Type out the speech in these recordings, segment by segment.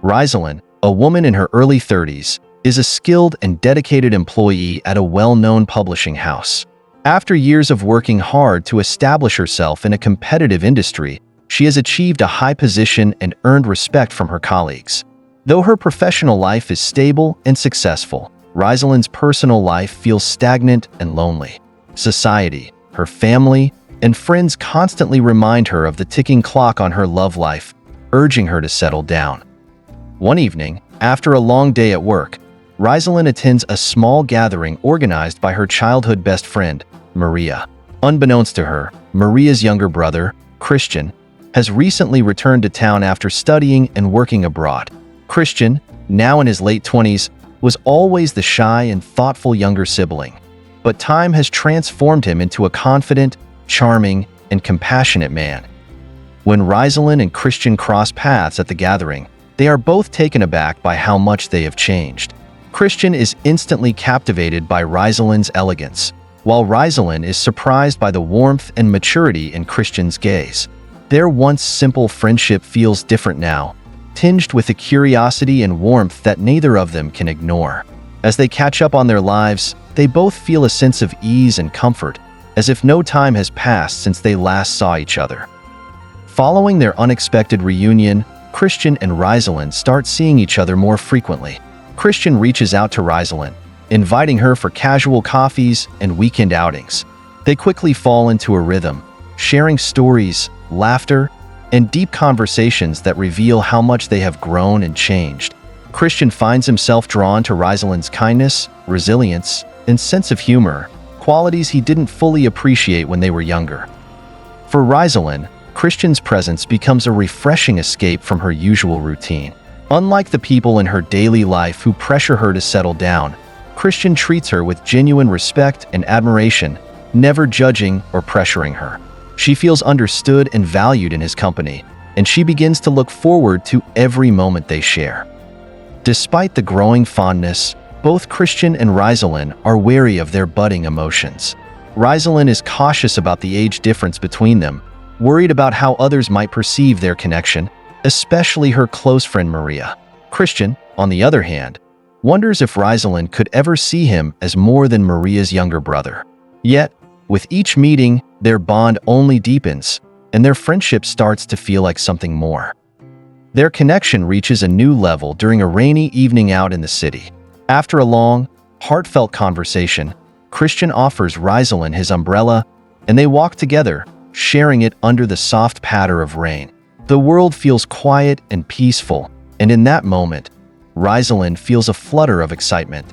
Rizalyn, a woman in her early 30s, is a skilled and dedicated employee at a well-known publishing house. After years of working hard to establish herself in a competitive industry, she has achieved a high position and earned respect from her colleagues. Though her professional life is stable and successful, Rizalyn's personal life feels stagnant and lonely. Society, her family, and friends constantly remind her of the ticking clock on her love life, urging her to settle down. One evening, after a long day at work, Rizalyn attends a small gathering organized by her childhood best friend, Maria. Unbeknownst to her, Maria's younger brother, Christian, has recently returned to town after studying and working abroad. Christian, now in his late 20s, was always the shy and thoughtful younger sibling, but time has transformed him into a confident, charming, and compassionate man. When Rizalyn and Christian cross paths at the gathering, they are both taken aback by how much they have changed. Christian is instantly captivated by Rizalyn's elegance, while Rizalyn is surprised by the warmth and maturity in Christian's gaze. Their once simple friendship feels different now, tinged with a curiosity and warmth that neither of them can ignore. As they catch up on their lives, they both feel a sense of ease and comfort, as if no time has passed since they last saw each other. Following their unexpected reunion, Christian and Rizalyn start seeing each other more frequently. Christian reaches out to Rizalyn, inviting her for casual coffees and weekend outings. They quickly fall into a rhythm, sharing stories, laughter, and deep conversations that reveal how much they have grown and changed. Christian finds himself drawn to Rizalyn's kindness, resilience, and sense of humor, qualities he didn't fully appreciate when they were younger. For Rizalyn, Christian's presence becomes a refreshing escape from her usual routine. Unlike the people in her daily life who pressure her to settle down, Christian treats her with genuine respect and admiration, never judging or pressuring her. She feels understood and valued in his company, and she begins to look forward to every moment they share. Despite the growing fondness, both Christian and Rizalyn are wary of their budding emotions. Rizalyn is cautious about the age difference between them, worried about how others might perceive their connection, especially her close friend Maria. Christian, on the other hand, wonders if Rizalyn could ever see him as more than Maria's younger brother. Yet, with each meeting, their bond only deepens, and their friendship starts to feel like something more. Their connection reaches a new level during a rainy evening out in the city. After a long, heartfelt conversation, Christian offers Rizalyn his umbrella, and they walk together, sharing it under the soft patter of rain. The world feels quiet and peaceful, and in that moment, Rizalyn feels a flutter of excitement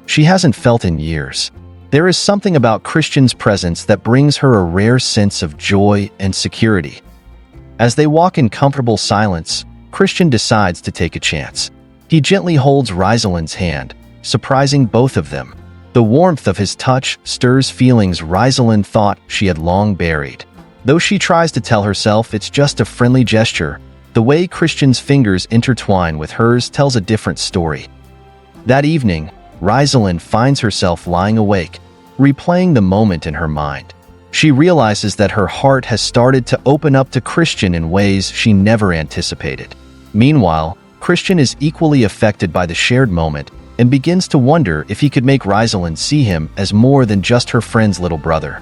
she hasn't felt in years. There is something about Christian's presence that brings her a rare sense of joy and security. As they walk in comfortable silence, Christian decides to take a chance. He gently holds Rizalyn's hand, surprising both of them. The warmth of his touch stirs feelings Rizalyn thought she had long buried. Though she tries to tell herself it's just a friendly gesture, the way Christian's fingers intertwine with hers tells a different story. That evening, Rizalyn finds herself lying awake, replaying the moment in her mind. She realizes that her heart has started to open up to Christian in ways she never anticipated. Meanwhile, Christian is equally affected by the shared moment and begins to wonder if he could make Rizalyn see him as more than just her friend's little brother.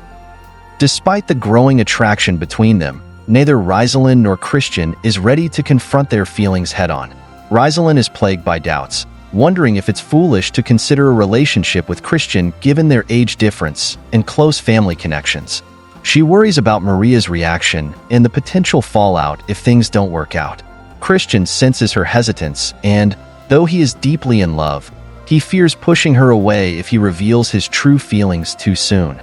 Despite the growing attraction between them, neither Rizalyn nor Christian is ready to confront their feelings head-on. Rizalyn is plagued by doubts, wondering if it's foolish to consider a relationship with Christian given their age difference and close family connections. She worries about Maria's reaction and the potential fallout if things don't work out. Christian senses her hesitance and, though he is deeply in love, he fears pushing her away if he reveals his true feelings too soon.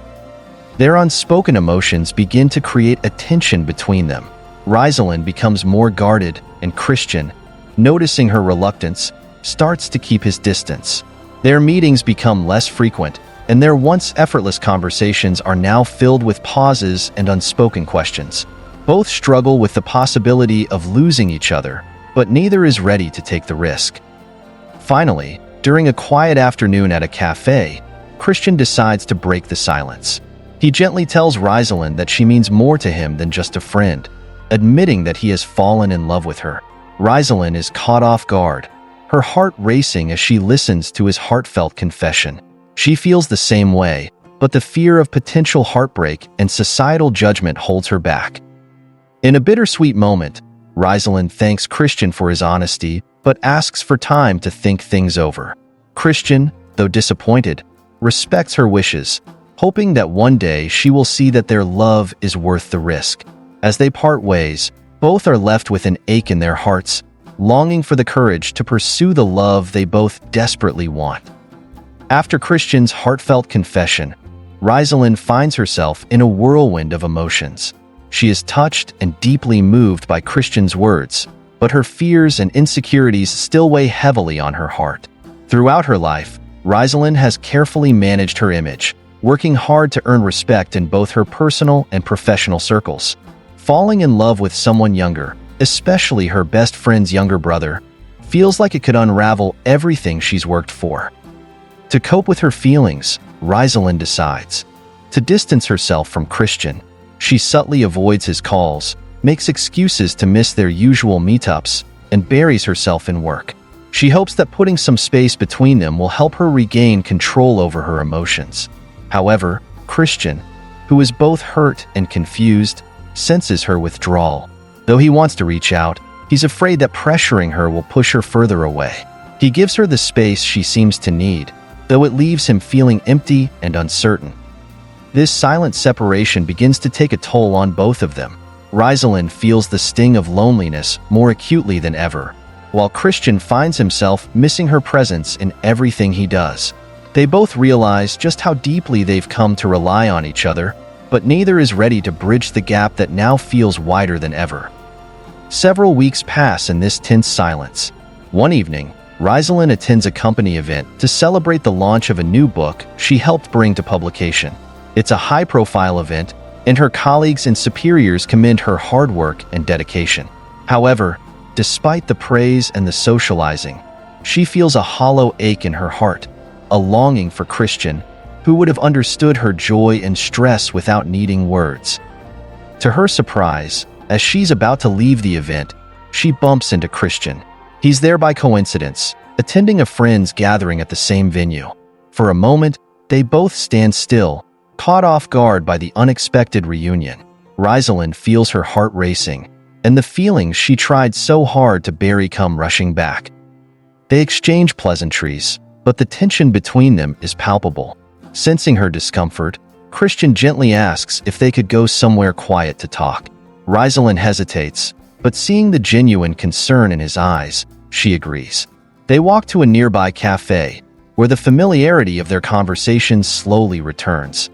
Their unspoken emotions begin to create a tension between them. Rizalyn becomes more guarded, and Christian, noticing her reluctance, starts to keep his distance. Their meetings become less frequent, and their once effortless conversations are now filled with pauses and unspoken questions. Both struggle with the possibility of losing each other, but neither is ready to take the risk. Finally, during a quiet afternoon at a cafe, Christian decides to break the silence. He gently tells Rizalyn that she means more to him than just a friend, admitting that he has fallen in love with her. Rizalyn is caught off guard, her heart racing as she listens to his heartfelt confession. She feels the same way, but the fear of potential heartbreak and societal judgment holds her back. In a bittersweet moment, Rizalyn thanks Christian for his honesty, but asks for time to think things over. Christian, though disappointed, respects her wishes, hoping that one day she will see that their love is worth the risk. As they part ways, both are left with an ache in their hearts, longing for the courage to pursue the love they both desperately want. After Christian's heartfelt confession, Rizalyn finds herself in a whirlwind of emotions. She is touched and deeply moved by Christian's words, but her fears and insecurities still weigh heavily on her heart. Throughout her life, Rizalyn has carefully managed her image, working hard to earn respect in both her personal and professional circles. Falling in love with someone younger, especially her best friend's younger brother, feels like it could unravel everything she's worked for. To cope with her feelings, Rizalyn decides to distance herself from Christian. She subtly avoids his calls, makes excuses to miss their usual meetups, and buries herself in work. She hopes that putting some space between them will help her regain control over her emotions. However, Christian, who is both hurt and confused, senses her withdrawal. Though he wants to reach out, he's afraid that pressuring her will push her further away. He gives her the space she seems to need, though it leaves him feeling empty and uncertain. This silent separation begins to take a toll on both of them. Rizalyn feels the sting of loneliness more acutely than ever, while Christian finds himself missing her presence in everything he does. They both realize just how deeply they've come to rely on each other, but neither is ready to bridge the gap that now feels wider than ever. Several weeks pass in this tense silence. One evening, Rizalyn attends a company event to celebrate the launch of a new book she helped bring to publication. It's a high-profile event, and her colleagues and superiors commend her hard work and dedication. However, despite the praise and the socializing, she feels a hollow ache in her heart, a longing for Christian, who would have understood her joy and stress without needing words. To her surprise, as she's about to leave the event, she bumps into Christian. He's there by coincidence, attending a friend's gathering at the same venue. For a moment, they both stand still, caught off guard by the unexpected reunion. Rizalyn feels her heart racing, and the feelings she tried so hard to bury come rushing back. They exchange pleasantries, but the tension between them is palpable. Sensing her discomfort, Christian gently asks if they could go somewhere quiet to talk. Rizalyn hesitates, but seeing the genuine concern in his eyes, she agrees. They walk to a nearby cafe, where the familiarity of their conversation slowly returns.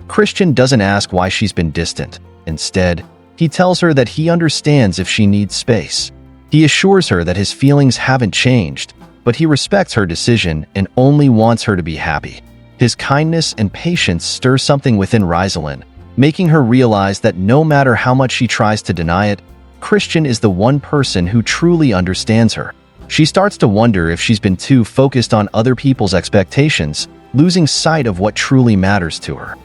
Christian doesn't ask why she's been distant. Instead, he tells her that he understands if she needs space. He assures her that his feelings haven't changed, but he respects her decision and only wants her to be happy. His kindness and patience stir something within Rizalyn, making her realize that no matter how much she tries to deny it, Christian is the one person who truly understands her. She starts to wonder if she's been too focused on other people's expectations, losing sight of what truly matters to her.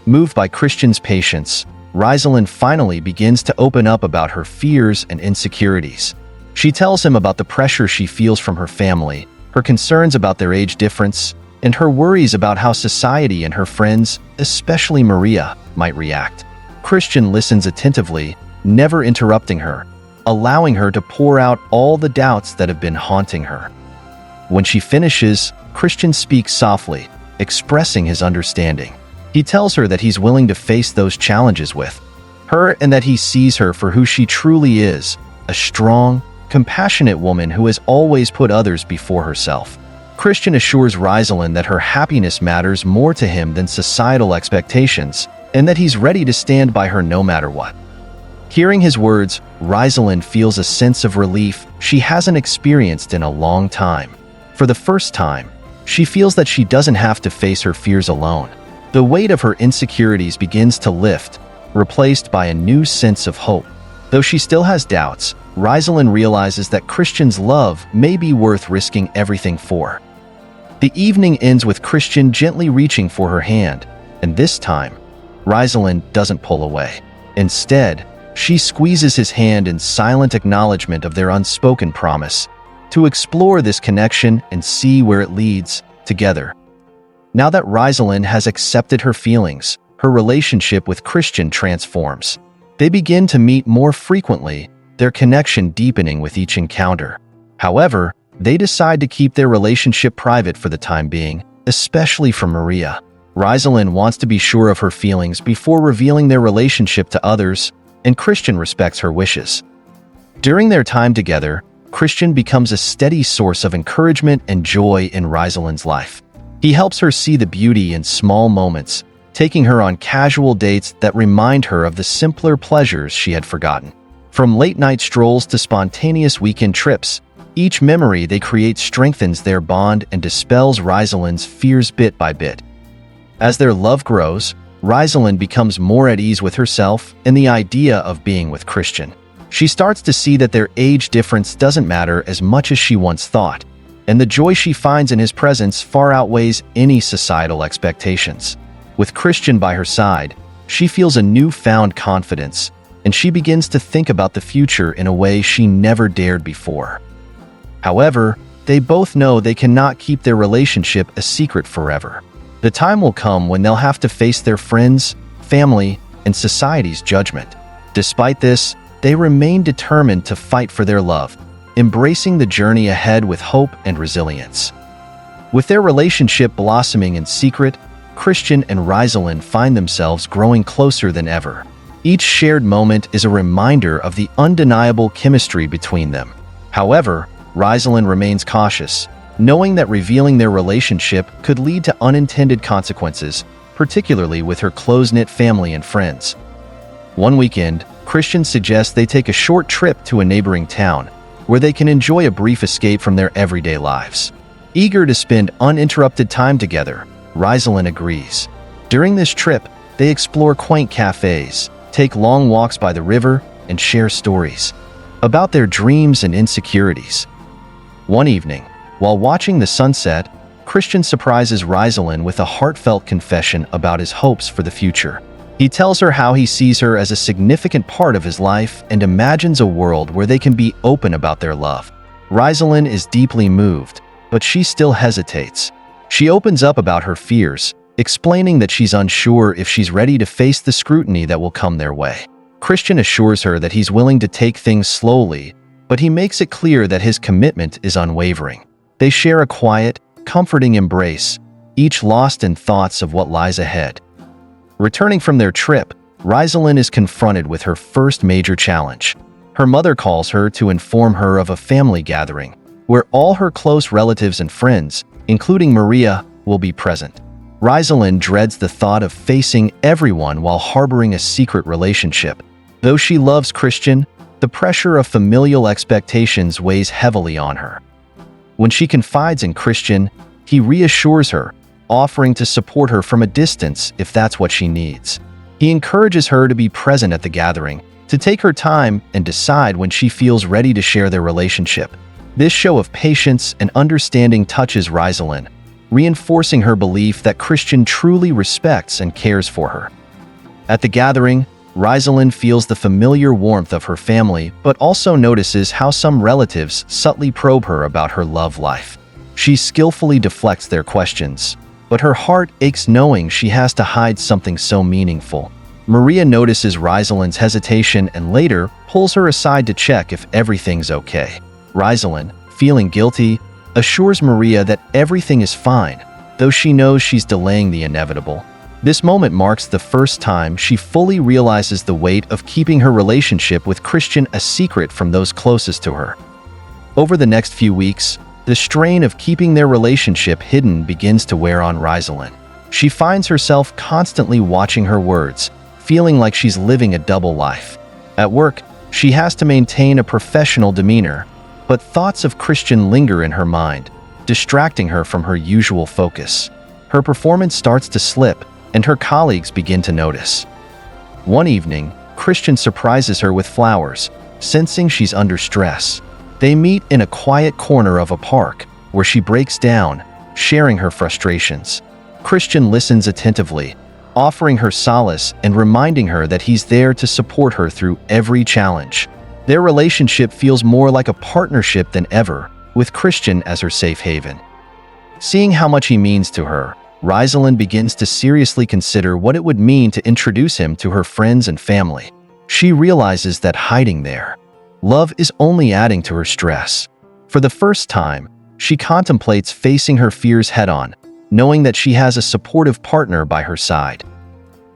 Moved by Christian's patience, Rizalyn finally begins to open up about her fears and insecurities. She tells him about the pressure she feels from her family, her concerns about their age difference, and her worries about how society and her friends, especially Maria, might react. Christian listens attentively, never interrupting her, allowing her to pour out all the doubts that have been haunting her. When she finishes, Christian speaks softly, expressing his understanding. He tells her that he's willing to face those challenges with her and that he sees her for who she truly is, a strong, compassionate woman who has always put others before herself. Christian assures Rizalyn that her happiness matters more to him than societal expectations, and that he's ready to stand by her no matter what. Hearing his words, Rizalyn feels a sense of relief she hasn't experienced in a long time. For the first time, she feels that she doesn't have to face her fears alone. The weight of her insecurities begins to lift, replaced by a new sense of hope. Though she still has doubts, Rizalyn realizes that Christian's love may be worth risking everything for. The evening ends with Christian gently reaching for her hand, and this time, Rizalyn doesn't pull away. Instead, She squeezes his hand in silent acknowledgement of their unspoken promise to explore this connection and see where it leads together. Now that Rizalyn has accepted her feelings, her relationship with Christian transforms. They begin to meet more frequently, their connection deepening with each encounter. However, they decide to keep their relationship private for the time being, especially for Maria. Rizalyn wants to be sure of her feelings before revealing their relationship to others, and Christian respects her wishes. During their time together, Christian becomes a steady source of encouragement and joy in Rizalyn's life. He helps her see the beauty in small moments, taking her on casual dates that remind her of the simpler pleasures she had forgotten. From late-night strolls to spontaneous weekend trips, each memory they create strengthens their bond and dispels Rizalyn's fears bit by bit. As their love grows, Rizalyn becomes more at ease with herself and the idea of being with Christian. She starts to see that their age difference doesn't matter as much as she once thought, and the joy she finds in his presence far outweighs any societal expectations. With Christian by her side, she feels a newfound confidence, and she begins to think about the future in a way she never dared before. However, they both know they cannot keep their relationship a secret forever. The time will come when they'll have to face their friends, family, and society's judgment. Despite this, they remain determined to fight for their love, embracing the journey ahead with hope and resilience. With their relationship blossoming in secret, Christian and Rizalyn find themselves growing closer than ever. Each shared moment is a reminder of the undeniable chemistry between them. However, Rizalyn remains cautious, knowing that revealing their relationship could lead to unintended consequences, particularly with her close-knit family and friends. One weekend, Christian suggests they take a short trip to a neighboring town, where they can enjoy a brief escape from their everyday lives. Eager to spend uninterrupted time together, Rizalyn agrees. During this trip, they explore quaint cafes, take long walks by the river, and share stories about their dreams and insecurities. One evening, while watching the sunset, Christian surprises Rizalyn with a heartfelt confession about his hopes for the future. He tells her how he sees her as a significant part of his life and imagines a world where they can be open about their love. Rizalyn is deeply moved, but she still hesitates. She opens up about her fears, explaining that she's unsure if she's ready to face the scrutiny that will come their way. Christian assures her that he's willing to take things slowly, but he makes it clear that his commitment is unwavering. They share a quiet, comforting embrace, each lost in thoughts of what lies ahead. Returning from their trip, Rizalyn is confronted with her first major challenge. Her mother calls her to inform her of a family gathering, where all her close relatives and friends, including Maria, will be present. Rizalyn dreads the thought of facing everyone while harboring a secret relationship. Though she loves Christian, the pressure of familial expectations weighs heavily on her. When she confides in Christian, he reassures her, offering to support her from a distance if that's what she needs. He encourages her to be present at the gathering, to take her time and decide when she feels ready to share their relationship. This show of patience and understanding touches Rizalyn, reinforcing her belief that Christian truly respects and cares for her. At the gathering, Rizalyn feels the familiar warmth of her family, but also notices how some relatives subtly probe her about her love life. She skillfully deflects their questions, but her heart aches knowing she has to hide something so meaningful. Maria notices Rizalyn's hesitation and later pulls her aside to check if everything's okay. Rizalyn, feeling guilty, assures Maria that everything is fine, though she knows she's delaying the inevitable. This moment marks the first time she fully realizes the weight of keeping her relationship with Christian a secret from those closest to her. Over the next few weeks, the strain of keeping their relationship hidden begins to wear on Rizalyn. She finds herself constantly watching her words, feeling like she's living a double life. At work, she has to maintain a professional demeanor, but thoughts of Christian linger in her mind, distracting her from her usual focus. Her performance starts to slip, and her colleagues begin to notice. One evening, Christian surprises her with flowers, sensing she's under stress. They meet in a quiet corner of a park, where she breaks down, sharing her frustrations. Christian listens attentively, offering her solace and reminding her that he's there to support her through every challenge. Their relationship feels more like a partnership than ever, with Christian as her safe haven. Seeing how much he means to her, Rizalyn begins to seriously consider what it would mean to introduce him to her friends and family. She realizes that hiding their love is only adding to her stress. For the first time, she contemplates facing her fears head-on, knowing that she has a supportive partner by her side.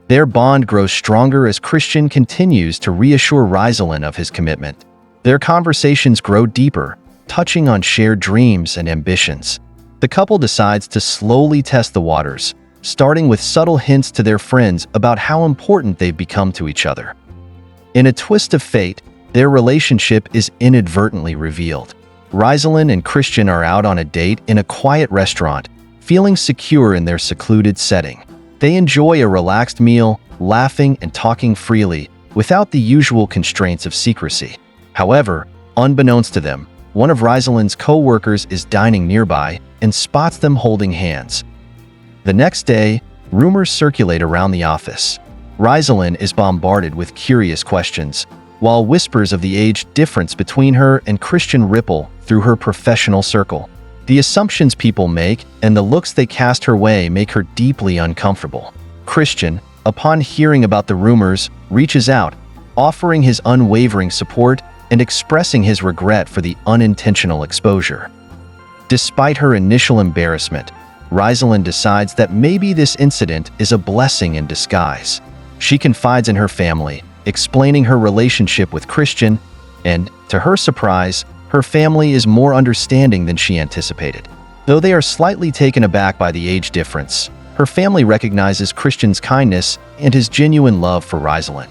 Their bond grows stronger as Christian continues to reassure Rizalyn of his commitment. Their conversations grow deeper, touching on shared dreams and ambitions. The couple decides to slowly test the waters, starting with subtle hints to their friends about how important they've become to each other. In a twist of fate, their relationship is inadvertently revealed. Rizalyn and Christian are out on a date in a quiet restaurant, feeling secure in their secluded setting. They enjoy a relaxed meal, laughing and talking freely, without the usual constraints of secrecy. However, unbeknownst to them, one of Rizalyn's co-workers is dining nearby and spots them holding hands. The next day, rumors circulate around the office. Rizalyn is bombarded with curious questions, while whispers of the age difference between her and Christian ripple through her professional circle. The assumptions people make and the looks they cast her way make her deeply uncomfortable. Christian, upon hearing about the rumors, reaches out, offering his unwavering support and expressing his regret for the unintentional exposure. Despite her initial embarrassment, Rizalyn decides that maybe this incident is a blessing in disguise. She confides in her family, explaining her relationship with Christian, and, to her surprise, her family is more understanding than she anticipated. Though they are slightly taken aback by the age difference, her family recognizes Christian's kindness and his genuine love for Rizalyn.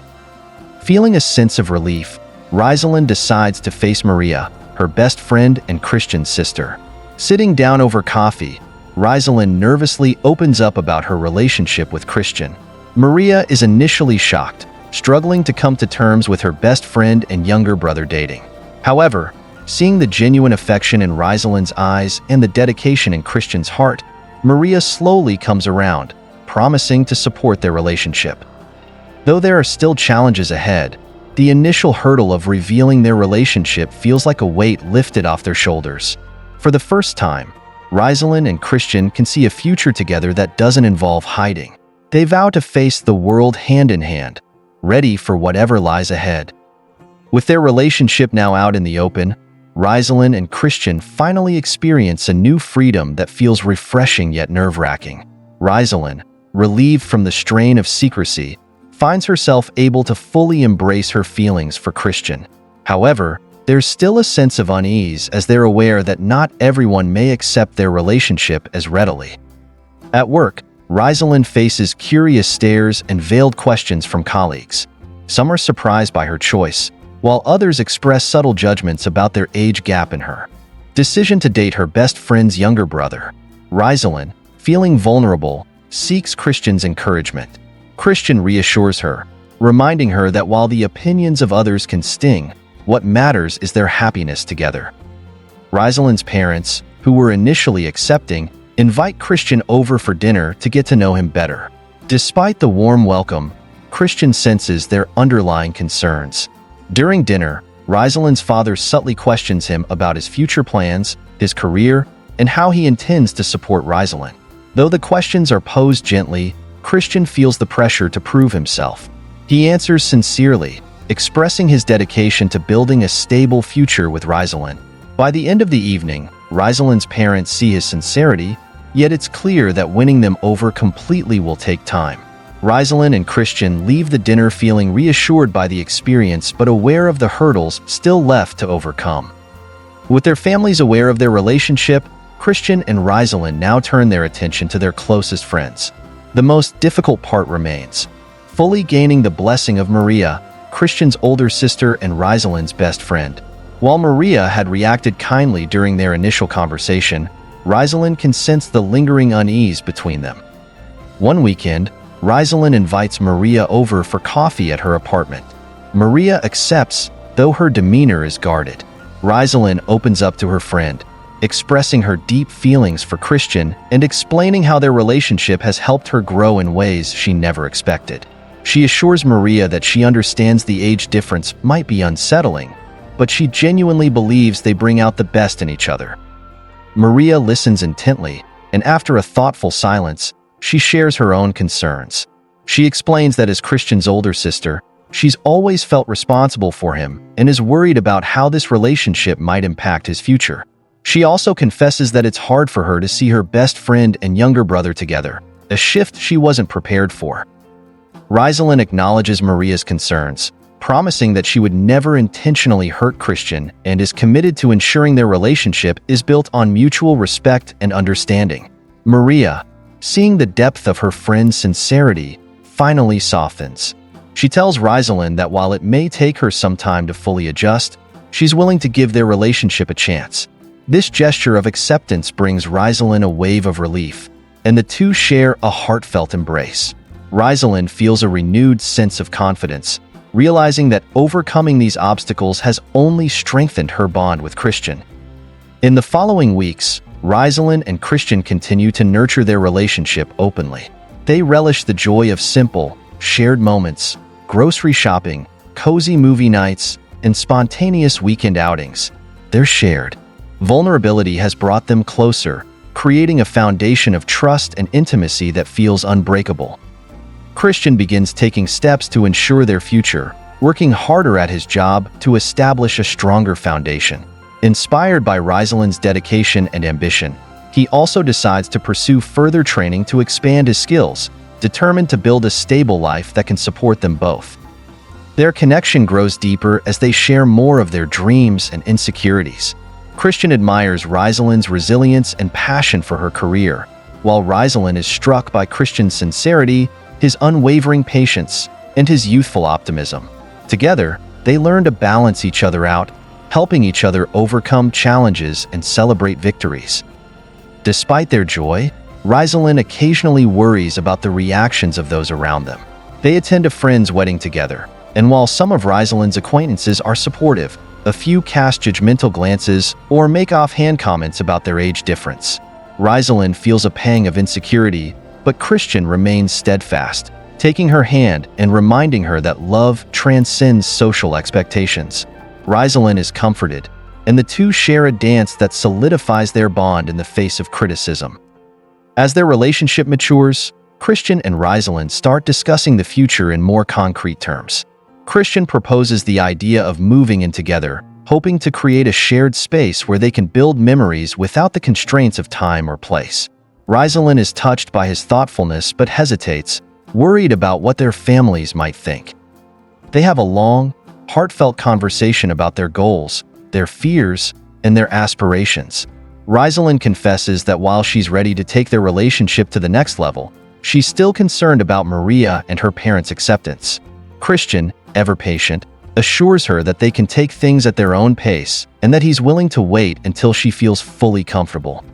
Feeling a sense of relief, Rizalyn decides to face Maria, her best friend and Christian's sister. Sitting down over coffee, Rizalyn nervously opens up about her relationship with Christian. Maria is initially shocked, struggling to come to terms with her best friend and younger brother dating. However, seeing the genuine affection in Rizalyn's eyes and the dedication in Christian's heart, Maria slowly comes around, promising to support their relationship. Though there are still challenges ahead, the initial hurdle of revealing their relationship feels like a weight lifted off their shoulders. For the first time, Rizalyn and Christian can see a future together that doesn't involve hiding. They vow to face the world hand in hand, ready for whatever lies ahead. With their relationship now out in the open, Rizalyn and Christian finally experience a new freedom that feels refreshing yet nerve-wracking. Rizalyn, relieved from the strain of secrecy, finds herself able to fully embrace her feelings for Christian. However, there's still a sense of unease as they're aware that not everyone may accept their relationship as readily. At work, Rizalyn faces curious stares and veiled questions from colleagues. Some are surprised by her choice, while others express subtle judgments about their age gap in her decision to date her best friend's younger brother. Rizalyn, feeling vulnerable, seeks Christian's encouragement. Christian reassures her, reminding her that while the opinions of others can sting, what matters is their happiness together. Rizalyn's parents, who were initially accepting, invite Christian over for dinner to get to know him better. Despite the warm welcome, Christian senses their underlying concerns. During dinner, Rizalyn's father subtly questions him about his future plans, his career, and how he intends to support Rizalyn. Though the questions are posed gently, Christian feels the pressure to prove himself. He answers sincerely, expressing his dedication to building a stable future with Rizalyn. By the end of the evening, Rizalyn's parents see his sincerity, yet it's clear that winning them over completely will take time. Rizalyn and Christian leave the dinner feeling reassured by the experience but aware of the hurdles still left to overcome. With their families aware of their relationship, Christian and Rizalyn now turn their attention to their closest friends. The most difficult part remains: fully gaining the blessing of Maria, Christian's older sister and Rizalyn's best friend. While Maria had reacted kindly during their initial conversation, Rizalyn can sense the lingering unease between them. One weekend, Rizalyn invites Maria over for coffee at her apartment. Maria accepts, though her demeanor is guarded. Rizalyn opens up to her friend, expressing her deep feelings for Christian and explaining how their relationship has helped her grow in ways she never expected. She assures Maria that she understands the age difference might be unsettling, but she genuinely believes they bring out the best in each other. Maria listens intently, and after a thoughtful silence, she shares her own concerns. She explains that as Christian's older sister, she's always felt responsible for him and is worried about how this relationship might impact his future. She also confesses that it's hard for her to see her best friend and younger brother together, a shift she wasn't prepared for. Rizalyn acknowledges Maria's concerns, promising that she would never intentionally hurt Christian and is committed to ensuring their relationship is built on mutual respect and understanding. Maria, seeing the depth of her friend's sincerity, finally softens. She tells Rizalyn that while it may take her some time to fully adjust, she's willing to give their relationship a chance. This gesture of acceptance brings Rizalyn a wave of relief, and the two share a heartfelt embrace. Rizalyn feels a renewed sense of confidence, realizing that overcoming these obstacles has only strengthened her bond with Christian. In the following weeks, Rizalyn and Christian continue to nurture their relationship openly. They relish the joy of simple, shared moments, grocery shopping, cozy movie nights, and spontaneous weekend outings. Their shared vulnerability has brought them closer, creating a foundation of trust and intimacy that feels unbreakable. Christian begins taking steps to ensure their future, working harder at his job to establish a stronger foundation. Inspired by Rizalyn's dedication and ambition, he also decides to pursue further training to expand his skills, determined to build a stable life that can support them both. Their connection grows deeper as they share more of their dreams and insecurities. Christian admires Rizalyn's resilience and passion for her career, while Rizalyn is struck by Christian's sincerity, his unwavering patience, and his youthful optimism. Together, they learn to balance each other out, helping each other overcome challenges and celebrate victories. Despite their joy, Rizalyn occasionally worries about the reactions of those around them. They attend a friend's wedding together, and while some of Rizalyn's acquaintances are supportive, a few cast judgmental glances or make offhand comments about their age difference. Rizalyn feels a pang of insecurity, but Christian remains steadfast, taking her hand and reminding her that love transcends social expectations. Rizalyn is comforted, and the two share a dance that solidifies their bond in the face of criticism. As their relationship matures, Christian and Rizalyn start discussing the future in more concrete terms. Christian proposes the idea of moving in together, hoping to create a shared space where they can build memories without the constraints of time or place. Rizalyn is touched by his thoughtfulness but hesitates, worried about what their families might think. They have a long, heartfelt conversation about their goals, their fears, and their aspirations. Rizalyn confesses that while she's ready to take their relationship to the next level, she's still concerned about Maria and her parents' acceptance. Christian, ever patient, assures her that they can take things at their own pace and that he's willing to wait until she feels fully comfortable.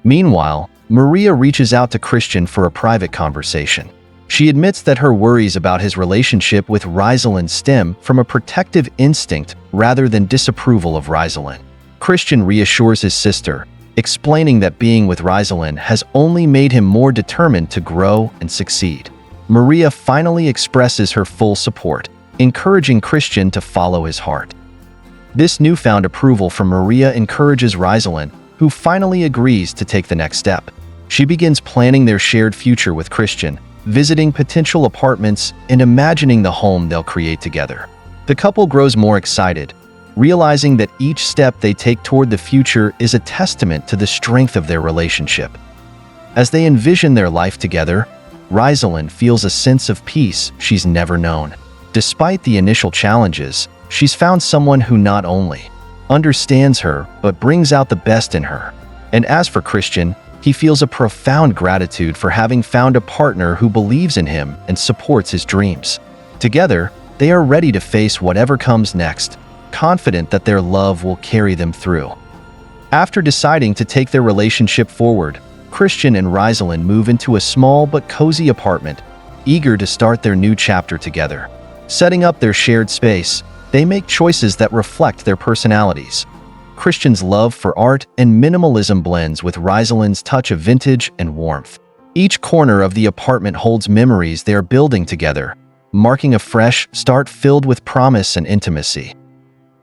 Meanwhile, Maria reaches out to Christian for a private conversation. She admits that her worries about his relationship with Rizalyn stem from a protective instinct rather than disapproval of Rizalyn. Christian reassures his sister, explaining that being with Rizalyn has only made him more determined to grow and succeed. Maria finally expresses her full support, encouraging Christian to follow his heart. This newfound approval from Maria encourages Rizalyn, who finally agrees to take the next step. She begins planning their shared future with Christian, visiting potential apartments and imagining the home they'll create together. The couple grows more excited, realizing that each step they take toward the future is a testament to the strength of their relationship. As they envision their life together, Rizalyn feels a sense of peace she's never known. Despite the initial challenges, she's found someone who not only understands her but brings out the best in her. And as for Christian, he feels a profound gratitude for having found a partner who believes in him and supports his dreams. Together, they are ready to face whatever comes next, confident that their love will carry them through. After deciding to take their relationship forward, Christian and Rizalyn move into a small but cozy apartment, eager to start their new chapter together. Setting up their shared space, they make choices that reflect their personalities. Christian's love for art and minimalism blends with Rizalyn's touch of vintage and warmth. Each corner of the apartment holds memories they are building together, marking a fresh start filled with promise and intimacy.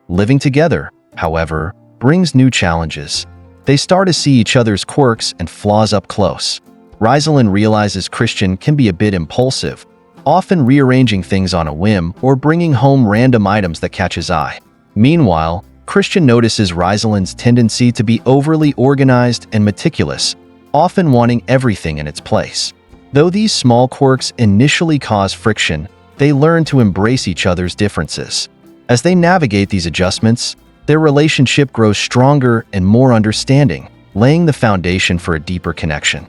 Living together, however, brings new challenges. They start to see each other's quirks and flaws up close. Rizalyn realizes Christian can be a bit impulsive, often rearranging things on a whim or bringing home random items that catch his eye. Meanwhile, Christian notices Rizalyn's tendency to be overly organized and meticulous, often wanting everything in its place. Though these small quirks initially cause friction, they learn to embrace each other's differences. As they navigate these adjustments, their relationship grows stronger and more understanding, laying the foundation for a deeper connection.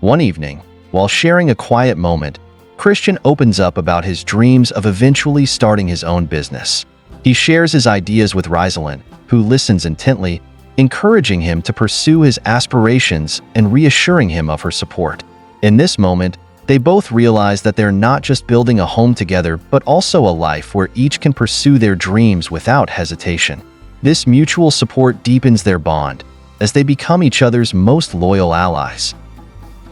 One evening, while sharing a quiet moment, Christian opens up about his dreams of eventually starting his own business. He shares his ideas with Rizalyn, who listens intently, encouraging him to pursue his aspirations and reassuring him of her support. In this moment, they both realize that they're not just building a home together, but also a life where each can pursue their dreams without hesitation. This mutual support deepens their bond, as they become each other's most loyal allies.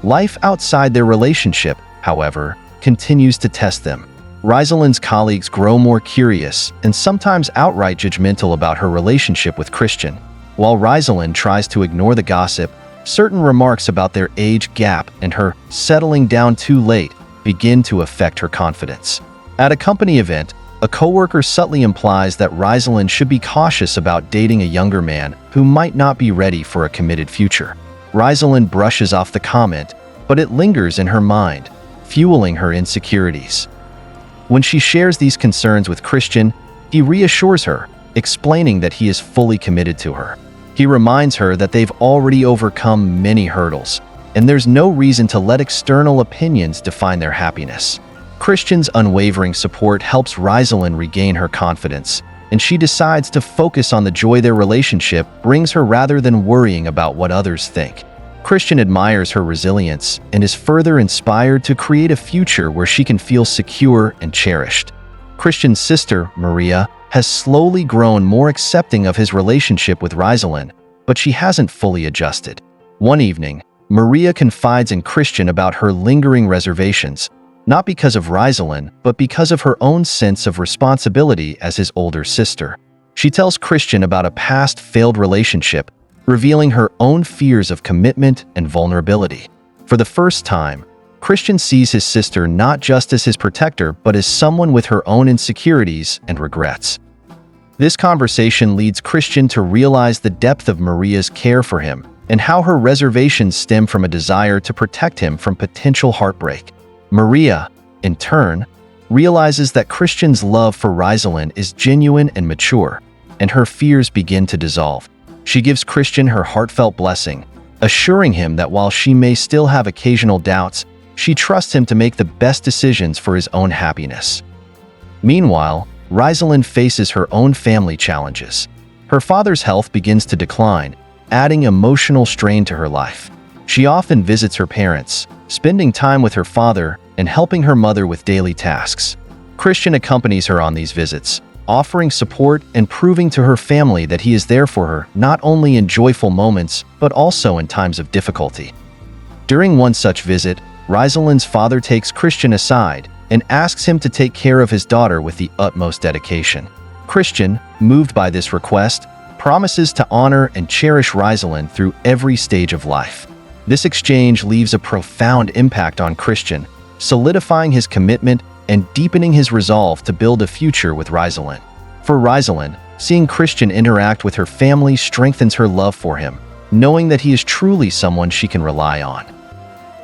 Life outside their relationship, however, continues to test them. Rizalyn's colleagues grow more curious and sometimes outright judgmental about her relationship with Christian. While Rizalyn tries to ignore the gossip, certain remarks about their age gap and her settling down too late begin to affect her confidence. At a company event, a coworker subtly implies that Rizalyn should be cautious about dating a younger man who might not be ready for a committed future. Rizalyn brushes off the comment, but it lingers in her mind, fueling her insecurities. When she shares these concerns with Christian, he reassures her, explaining that he is fully committed to her. He reminds her that they've already overcome many hurdles, and there's no reason to let external opinions define their happiness. Christian's unwavering support helps Rizalyn regain her confidence, and she decides to focus on the joy their relationship brings her rather than worrying about what others think. Christian admires her resilience and is further inspired to create a future where she can feel secure and cherished. Christian's sister, Maria, has slowly grown more accepting of his relationship with Rizalyn, but she hasn't fully adjusted. One evening, Maria confides in Christian about her lingering reservations, not because of Rizalyn, but because of her own sense of responsibility as his older sister. She tells Christian about a past failed relationship, revealing her own fears of commitment and vulnerability. For the first time, Christian sees his sister not just as his protector, but as someone with her own insecurities and regrets. This conversation leads Christian to realize the depth of Maria's care for him and how her reservations stem from a desire to protect him from potential heartbreak. Maria, in turn, realizes that Christian's love for Rizalyn is genuine and mature, and her fears begin to dissolve. She gives Christian her heartfelt blessing, assuring him that while she may still have occasional doubts, she trusts him to make the best decisions for his own happiness. Meanwhile, Rizalyn faces her own family challenges. Her father's health begins to decline, adding emotional strain to her life. She often visits her parents, spending time with her father and helping her mother with daily tasks. Christian accompanies her on these visits, offering support and proving to her family that he is there for her not only in joyful moments, but also in times of difficulty. During one such visit, Rizalyn's father takes Christian aside and asks him to take care of his daughter with the utmost dedication. Christian, moved by this request, promises to honor and cherish Rizalyn through every stage of life. This exchange leaves a profound impact on Christian, solidifying his commitment and deepening his resolve to build a future with Rizalyn. For Rizalyn, seeing Christian interact with her family strengthens her love for him, knowing that he is truly someone she can rely on.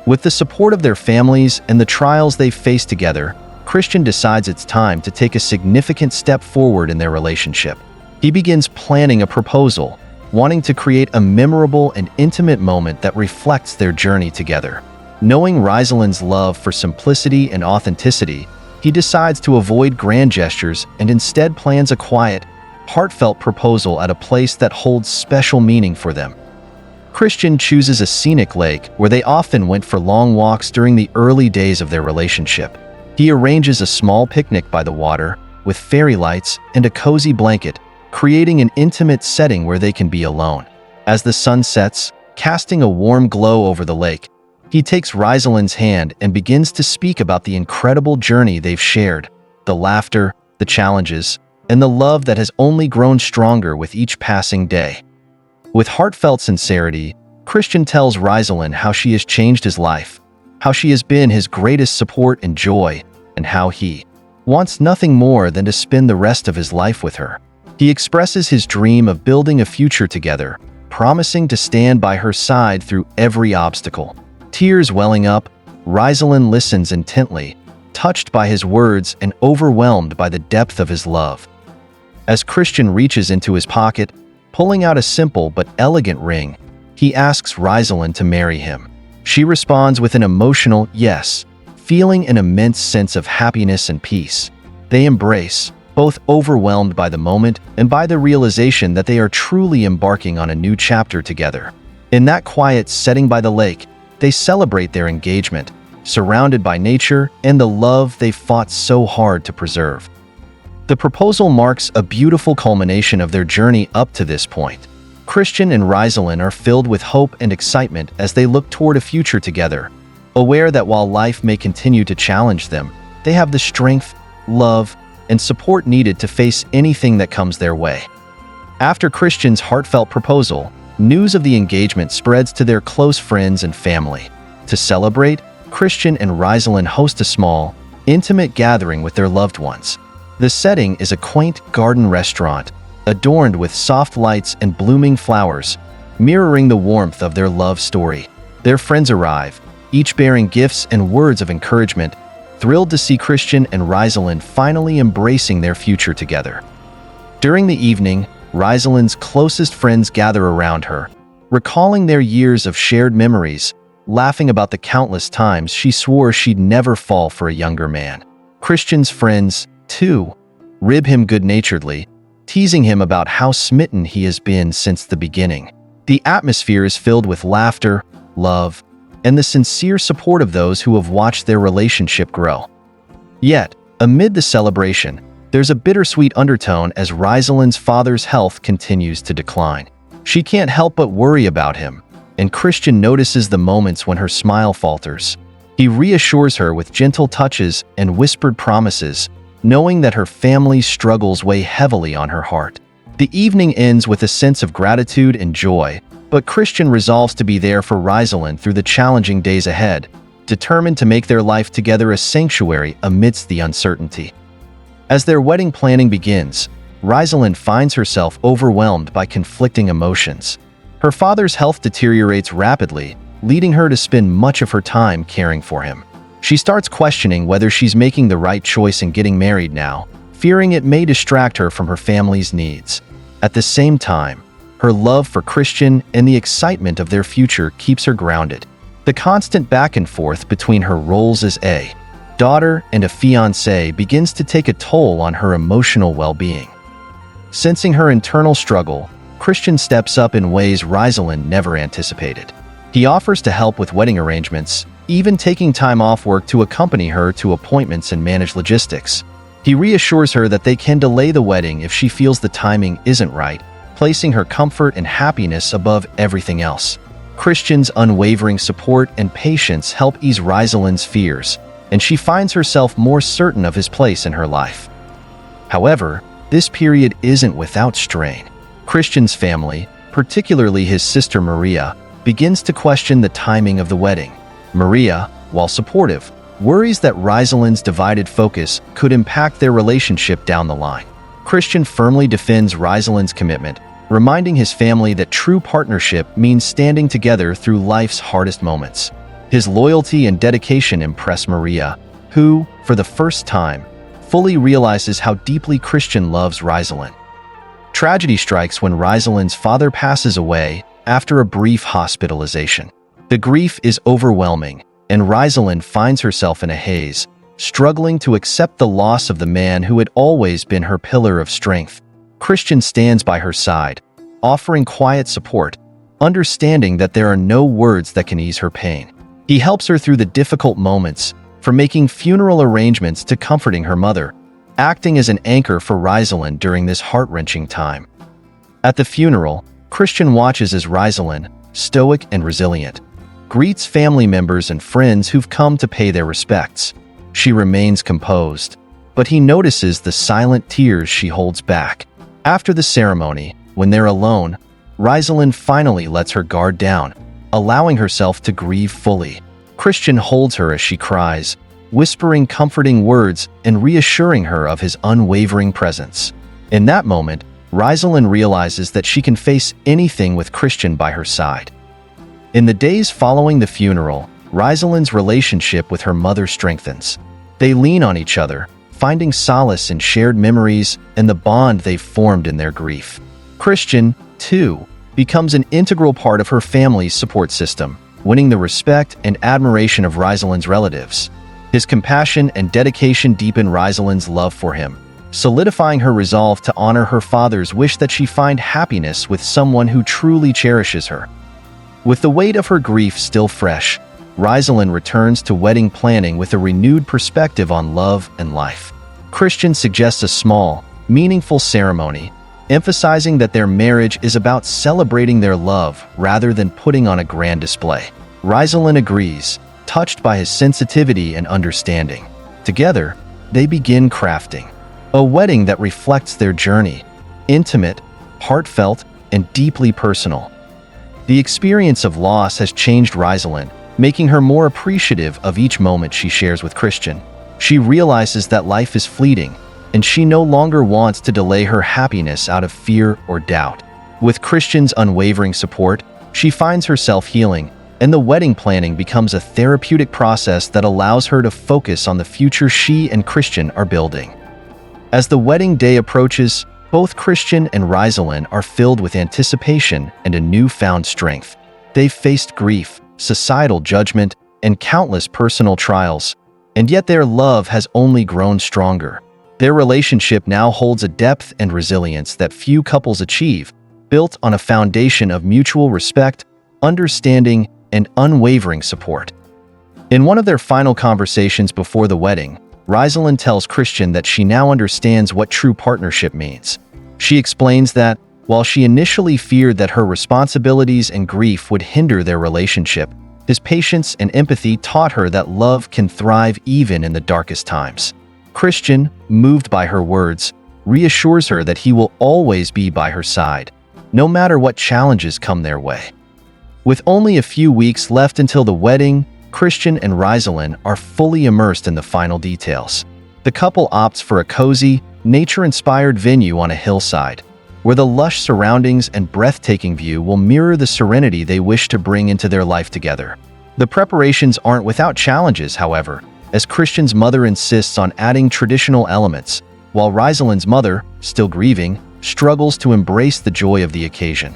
With the support of their families and the trials they face together, Christian decides it's time to take a significant step forward in their relationship. He begins planning a proposal, wanting to create a memorable and intimate moment that reflects their journey together. Knowing Rizalyn's love for simplicity and authenticity, he decides to avoid grand gestures and instead plans a quiet, heartfelt proposal at a place that holds special meaning for them. Christian chooses a scenic lake where they often went for long walks during the early days of their relationship. He arranges a small picnic by the water, with fairy lights and a cozy blanket, creating an intimate setting where they can be alone. As the sun sets, casting a warm glow over the lake, he takes Rizalyn's hand and begins to speak about the incredible journey they've shared, the laughter, the challenges, and the love that has only grown stronger with each passing day. With heartfelt sincerity, Christian tells Rizalyn how she has changed his life, how she has been his greatest support and joy, and how he wants nothing more than to spend the rest of his life with her. He expresses his dream of building a future together, promising to stand by her side through every obstacle. Tears welling up, Rizalyn listens intently, touched by his words and overwhelmed by the depth of his love. As Christian reaches into his pocket, pulling out a simple but elegant ring, he asks Rizalyn to marry him. She responds with an emotional yes, feeling an immense sense of happiness and peace. They embrace, both overwhelmed by the moment and by the realization that they are truly embarking on a new chapter together. In that quiet setting by the lake, they celebrate their engagement, surrounded by nature and the love they fought so hard to preserve. The proposal marks a beautiful culmination of their journey up to this point. Christian and Rizalyn are filled with hope and excitement as they look toward a future together, aware that while life may continue to challenge them, they have the strength, love, and support needed to face anything that comes their way. After Christian's heartfelt proposal, news of the engagement spreads to their close friends and family. To celebrate, Christian and Rizalyn host a small, intimate gathering with their loved ones. The setting is a quaint garden restaurant, adorned with soft lights and blooming flowers, mirroring the warmth of their love story. Their friends arrive, each bearing gifts and words of encouragement, thrilled to see Christian and Rizalyn finally embracing their future together. During the evening, Rizalyn's closest friends gather around her, recalling their years of shared memories, laughing about the countless times she swore she'd never fall for a younger man. Christian's friends, too, rib him good-naturedly, teasing him about how smitten he has been since the beginning. The atmosphere is filled with laughter, love, and the sincere support of those who have watched their relationship grow. Yet, amid the celebration, there's a bittersweet undertone as Rizalyn's father's health continues to decline. She can't help but worry about him, and Christian notices the moments when her smile falters. He reassures her with gentle touches and whispered promises, knowing that her family's struggles weigh heavily on her heart. The evening ends with a sense of gratitude and joy, but Christian resolves to be there for Rizalyn through the challenging days ahead, determined to make their life together a sanctuary amidst the uncertainty. As their wedding planning begins, Rizalyn finds herself overwhelmed by conflicting emotions. Her father's health deteriorates rapidly, leading her to spend much of her time caring for him. She starts questioning whether she's making the right choice in getting married now, fearing it may distract her from her family's needs. At the same time, her love for Christian and the excitement of their future keeps her grounded. The constant back and forth between her roles as a daughter and a fiancée begins to take a toll on her emotional well-being. Sensing her internal struggle, Christian steps up in ways Rizalyn never anticipated. He offers to help with wedding arrangements, even taking time off work to accompany her to appointments and manage logistics. He reassures her that they can delay the wedding if she feels the timing isn't right, placing her comfort and happiness above everything else. Christian's unwavering support and patience help ease Rizalyn's fears, and she finds herself more certain of his place in her life. However, this period isn't without strain. Christian's family, particularly his sister Maria, begins to question the timing of the wedding. Maria, while supportive, worries that Rizalyn's divided focus could impact their relationship down the line. Christian firmly defends Rizalyn's commitment, reminding his family that true partnership means standing together through life's hardest moments. His loyalty and dedication impress Maria, who, for the first time, fully realizes how deeply Christian loves Rizalyn. Tragedy strikes when Rizalyn's father passes away after a brief hospitalization. The grief is overwhelming, and Rizalyn finds herself in a haze, struggling to accept the loss of the man who had always been her pillar of strength. Christian stands by her side, offering quiet support, understanding that there are no words that can ease her pain. He helps her through the difficult moments, from making funeral arrangements to comforting her mother, acting as an anchor for Rizalyn during this heart-wrenching time. At the funeral, Christian watches as Rizalyn, stoic and resilient, greets family members and friends who've come to pay their respects. She remains composed, but he notices the silent tears she holds back. After the ceremony, when they're alone, Rizalyn finally lets her guard down, allowing herself to grieve fully. Christian holds her as she cries, whispering comforting words and reassuring her of his unwavering presence. In that moment, Rizalyn realizes that she can face anything with Christian by her side. In the days following the funeral, Rizalyn's relationship with her mother strengthens. They lean on each other, finding solace in shared memories and the bond they've formed in their grief. Christian, too, becomes an integral part of her family's support system, winning the respect and admiration of Rizalyn's relatives. His compassion and dedication deepen Rizalyn's love for him, solidifying her resolve to honor her father's wish that she find happiness with someone who truly cherishes her. With the weight of her grief still fresh, Rizalyn returns to wedding planning with a renewed perspective on love and life. Christian suggests a small, meaningful ceremony, emphasizing that their marriage is about celebrating their love rather than putting on a grand display. Rizalyn agrees, touched by his sensitivity and understanding. Together, they begin crafting a wedding that reflects their journey, intimate, heartfelt, and deeply personal. The experience of loss has changed Rizalyn, making her more appreciative of each moment she shares with Christian. She realizes that life is fleeting, and she no longer wants to delay her happiness out of fear or doubt. With Christian's unwavering support, she finds herself healing, and the wedding planning becomes a therapeutic process that allows her to focus on the future she and Christian are building. As the wedding day approaches, both Christian and Rizalyn are filled with anticipation and a newfound strength. They've faced grief, societal judgment, and countless personal trials, and yet their love has only grown stronger. Their relationship now holds a depth and resilience that few couples achieve, built on a foundation of mutual respect, understanding, and unwavering support. In one of their final conversations before the wedding, Rizalyn tells Christian that she now understands what true partnership means. She explains that, while she initially feared that her responsibilities and grief would hinder their relationship, his patience and empathy taught her that love can thrive even in the darkest times. Christian, moved by her words, reassures her that he will always be by her side, no matter what challenges come their way. With only a few weeks left until the wedding, Christian and Rizalyn are fully immersed in the final details. The couple opts for a cozy, nature-inspired venue on a hillside, where the lush surroundings and breathtaking view will mirror the serenity they wish to bring into their life together. The preparations aren't without challenges, however, as Christian's mother insists on adding traditional elements, while Rizalyn's mother, still grieving, struggles to embrace the joy of the occasion.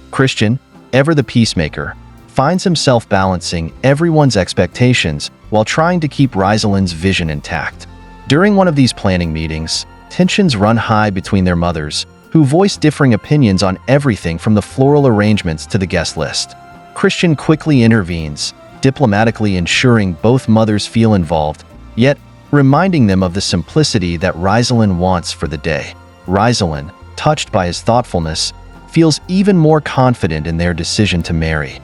Christian, ever the peacemaker, finds himself balancing everyone's expectations while trying to keep Rizalyn's vision intact. During one of these planning meetings, tensions run high between their mothers, who voice differing opinions on everything from the floral arrangements to the guest list. Christian quickly intervenes, diplomatically ensuring both mothers feel involved, yet reminding them of the simplicity that Rizalyn wants for the day. Rizalyn, touched by his thoughtfulness, feels even more confident in their decision to marry.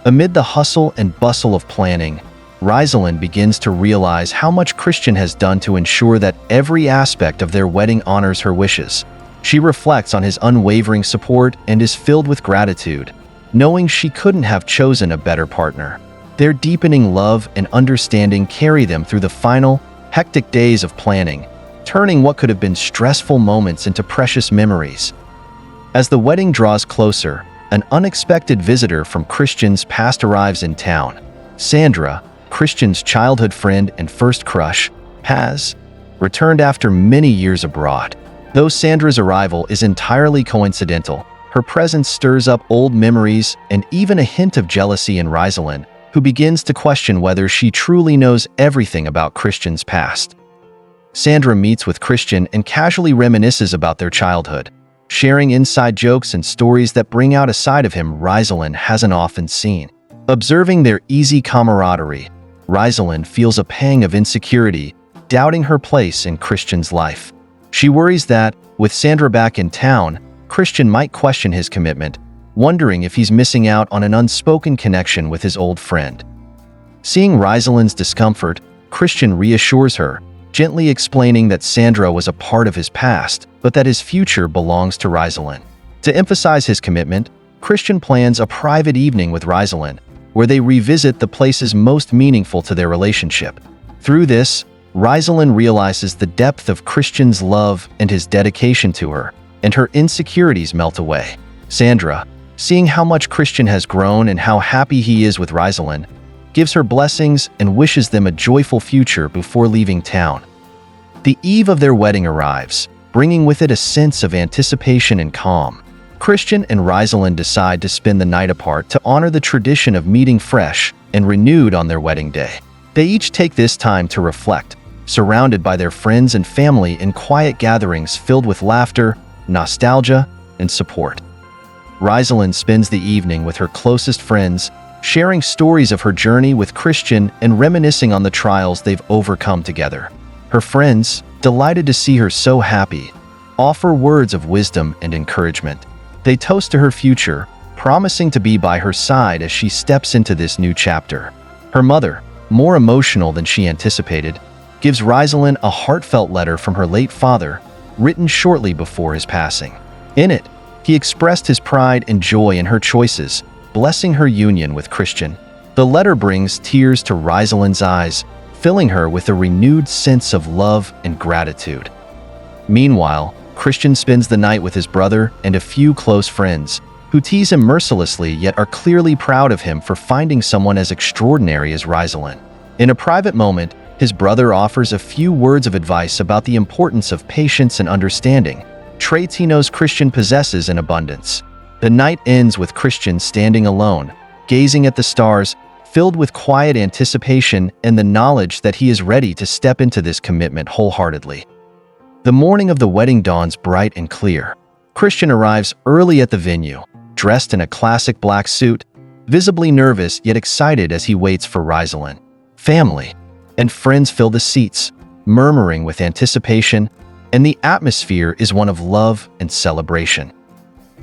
Amid the hustle and bustle of planning, Rizalyn begins to realize how much Christian has done to ensure that every aspect of their wedding honors her wishes. She reflects on his unwavering support and is filled with gratitude, knowing she couldn't have chosen a better partner. Their deepening love and understanding carry them through the final, hectic days of planning, turning what could have been stressful moments into precious memories. As the wedding draws closer, an unexpected visitor from Christian's past arrives in town. Sandra, Christian's childhood friend and first crush, has returned after many years abroad. Though Sandra's arrival is entirely coincidental, her presence stirs up old memories and even a hint of jealousy in Rizalyn, who begins to question whether she truly knows everything about Christian's past. Sandra meets with Christian and casually reminisces about their childhood, sharing inside jokes and stories that bring out a side of him Rizalyn hasn't often seen. Observing their easy camaraderie, Rizalyn feels a pang of insecurity, doubting her place in Christian's life. She worries that, with Sandra back in town, Christian might question his commitment, wondering if he's missing out on an unspoken connection with his old friend. Seeing Rizalyn's discomfort, Christian reassures her, gently explaining that Sandra was a part of his past, but that his future belongs to Rizalyn. To emphasize his commitment, Christian plans a private evening with Rizalyn, where they revisit the places most meaningful to their relationship. Through this, Rizalyn realizes the depth of Christian's love and his dedication to her, and her insecurities melt away. Sandra, seeing how much Christian has grown and how happy he is with Rizalyn, gives her blessings and wishes them a joyful future before leaving town. The eve of their wedding arrives, bringing with it a sense of anticipation and calm. Christian and Rizalyn decide to spend the night apart to honor the tradition of meeting fresh and renewed on their wedding day. They each take this time to reflect, surrounded by their friends and family in quiet gatherings filled with laughter, nostalgia, and support. Rizalyn spends the evening with her closest friends, sharing stories of her journey with Christian and reminiscing on the trials they've overcome together. Her friends, delighted to see her so happy, offer words of wisdom and encouragement. They toast to her future, promising to be by her side as she steps into this new chapter. Her mother, more emotional than she anticipated, gives Rizalyn a heartfelt letter from her late father, written shortly before his passing. In it, he expressed his pride and joy in her choices, blessing her union with Christian. The letter brings tears to Rizalyn's eyes, filling her with a renewed sense of love and gratitude. Meanwhile, Christian spends the night with his brother and a few close friends, who tease him mercilessly yet are clearly proud of him for finding someone as extraordinary as Rizalyn. In a private moment, his brother offers a few words of advice about the importance of patience and understanding, traits he knows Christian possesses in abundance. The night ends with Christian standing alone, gazing at the stars, filled with quiet anticipation and the knowledge that he is ready to step into this commitment wholeheartedly. The morning of the wedding dawns bright and clear. Christian arrives early at the venue, dressed in a classic black suit, visibly nervous yet excited as he waits for Rizalyn. Family and friends fill the seats, murmuring with anticipation, and the atmosphere is one of love and celebration.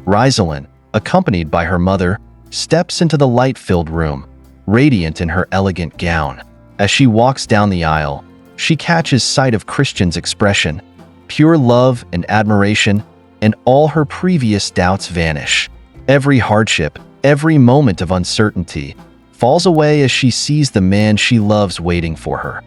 Rizalyn, accompanied by her mother, steps into the light-filled room, radiant in her elegant gown. As she walks down the aisle, she catches sight of Christian's expression, pure love and admiration, and all her previous doubts vanish. Every hardship, every moment of uncertainty, falls away as she sees the man she loves waiting for her.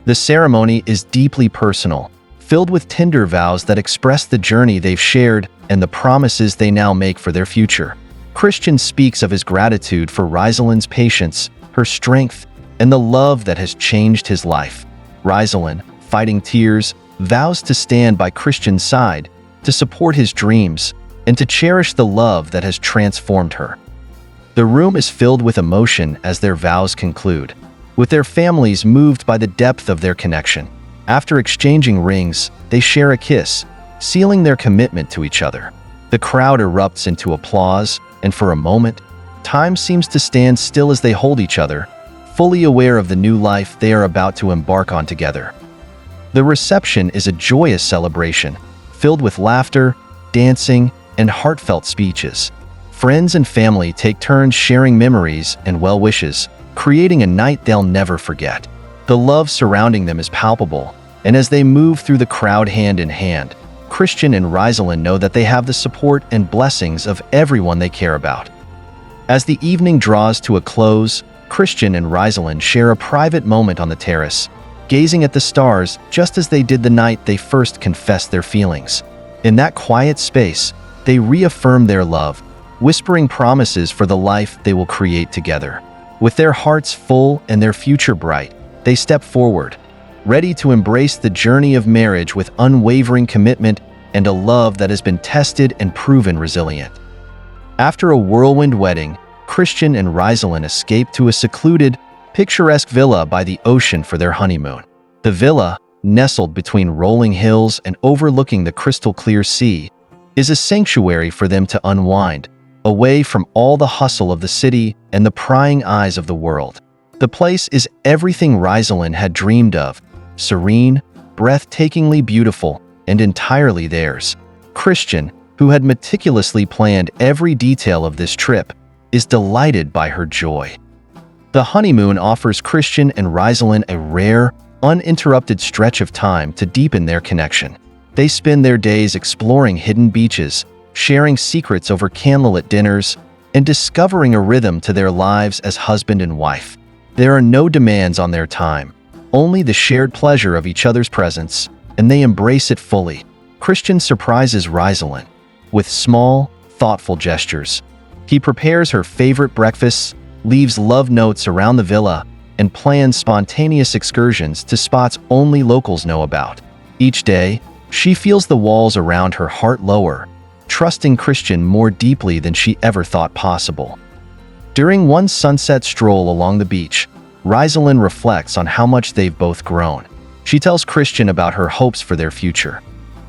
The ceremony is deeply personal, filled with tender vows that express the journey they've shared and the promises they now make for their future. Christian speaks of his gratitude for Rizalyn's patience, her strength, and the love that has changed his life. Rizalyn, fighting tears, vows to stand by Christian's side, to support his dreams, and to cherish the love that has transformed her. The room is filled with emotion as their vows conclude, with their families moved by the depth of their connection. After exchanging rings, they share a kiss, sealing their commitment to each other. The crowd erupts into applause, and for a moment, time seems to stand still as they hold each other, fully aware of the new life they are about to embark on together. The reception is a joyous celebration, filled with laughter, dancing, and heartfelt speeches. Friends and family take turns sharing memories and well wishes, creating a night they'll never forget. The love surrounding them is palpable, and as they move through the crowd hand in hand, Christian and Rizalyn know that they have the support and blessings of everyone they care about. As the evening draws to a close, Christian and Rizalyn share a private moment on the terrace, gazing at the stars just as they did the night they first confessed their feelings. In that quiet space, they reaffirm their love, whispering promises for the life they will create together. With their hearts full and their future bright, they step forward, ready to embrace the journey of marriage with unwavering commitment and a love that has been tested and proven resilient. After a whirlwind wedding, Christian and Rizalyn escape to a secluded, picturesque villa by the ocean for their honeymoon. The villa, nestled between rolling hills and overlooking the crystal-clear sea, is a sanctuary for them to unwind, away from all the hustle of the city and the prying eyes of the world. The place is everything Rizalyn had dreamed of, serene, breathtakingly beautiful, and entirely theirs. Christian, who had meticulously planned every detail of this trip, is delighted by her joy. The honeymoon offers Christian and Rizalyn a rare, uninterrupted stretch of time to deepen their connection. They spend their days exploring hidden beaches, sharing secrets over candlelit dinners, and discovering a rhythm to their lives as husband and wife. There are no demands on their time, only the shared pleasure of each other's presence, and they embrace it fully. Christian surprises Rizalyn with small, thoughtful gestures. He prepares her favorite breakfasts, leaves love notes around the villa, and plans spontaneous excursions to spots only locals know about. Each day, she feels the walls around her heart lower, trusting Christian more deeply than she ever thought possible. During one sunset stroll along the beach, Rizalyn reflects on how much they've both grown. She tells Christian about her hopes for their future.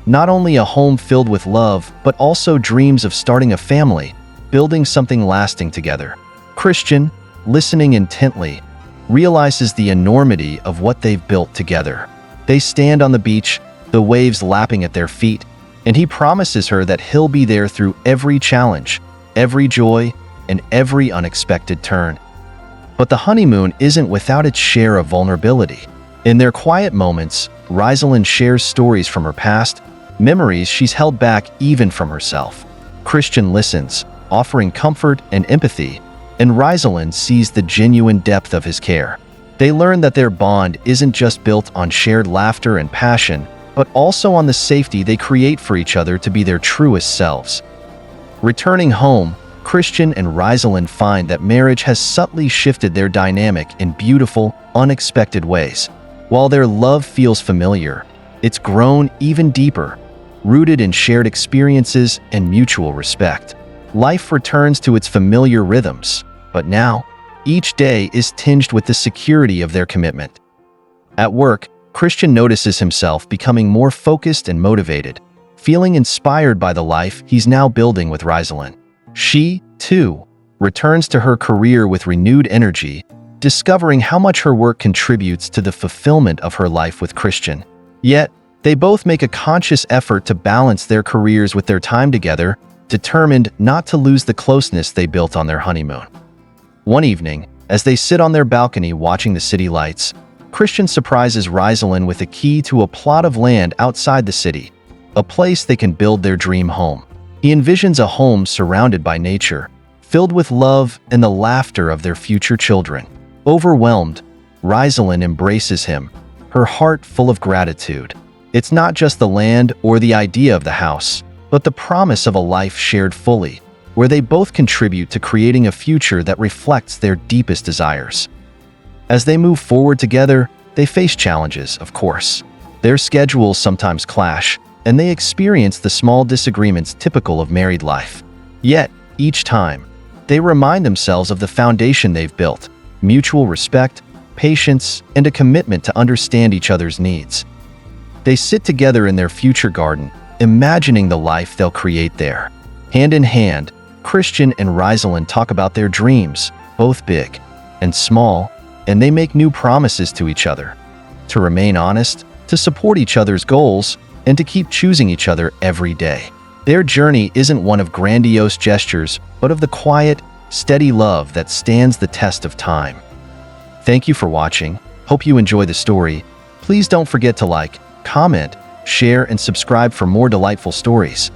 Not only a home filled with love, but also dreams of starting a family, building something lasting together. Christian, listening intently, realizes the enormity of what they've built together. They stand on the beach, the waves lapping at their feet, and he promises her that he'll be there through every challenge, every joy, and every unexpected turn. But the honeymoon isn't without its share of vulnerability. In their quiet moments, Rizalyn shares stories from her past, memories she's held back even from herself. Christian listens, offering comfort and empathy, and Rizalyn sees the genuine depth of his care. They learn that their bond isn't just built on shared laughter and passion, but also on the safety they create for each other to be their truest selves. Returning home, Christian and Rizalyn find that marriage has subtly shifted their dynamic in beautiful, unexpected ways. While their love feels familiar, it's grown even deeper, rooted in shared experiences and mutual respect. Life returns to its familiar rhythms, but now, each day is tinged with the security of their commitment. At work, Christian notices himself becoming more focused and motivated, feeling inspired by the life he's now building with Rizalyn. She, too, returns to her career with renewed energy, discovering how much her work contributes to the fulfillment of her life with Christian. Yet, they both make a conscious effort to balance their careers with their time together, determined not to lose the closeness they built on their honeymoon. One evening, as they sit on their balcony watching the city lights, Christian surprises Rizalyn with a key to a plot of land outside the city, a place they can build their dream home. He envisions a home surrounded by nature, filled with love and the laughter of their future children. Overwhelmed, Rizalyn embraces him, her heart full of gratitude. It's not just the land or the idea of the house, but the promise of a life shared fully, where they both contribute to creating a future that reflects their deepest desires. As they move forward together, they face challenges, of course. Their schedules sometimes clash, and they experience the small disagreements typical of married life. Yet, each time, they remind themselves of the foundation they've built: mutual respect, patience, and a commitment to understand each other's needs. They sit together in their future garden, imagining the life they'll create there. Hand in hand, Christian and Rizalyn talk about their dreams, both big and small, and they make new promises to each other: to remain honest, to support each other's goals, and to keep choosing each other every day. Their journey isn't one of grandiose gestures, but of the quiet, steady love that stands the test of time. Thank you for watching. Hope you enjoy the story. Please don't forget to like, comment, share, and subscribe for more delightful stories.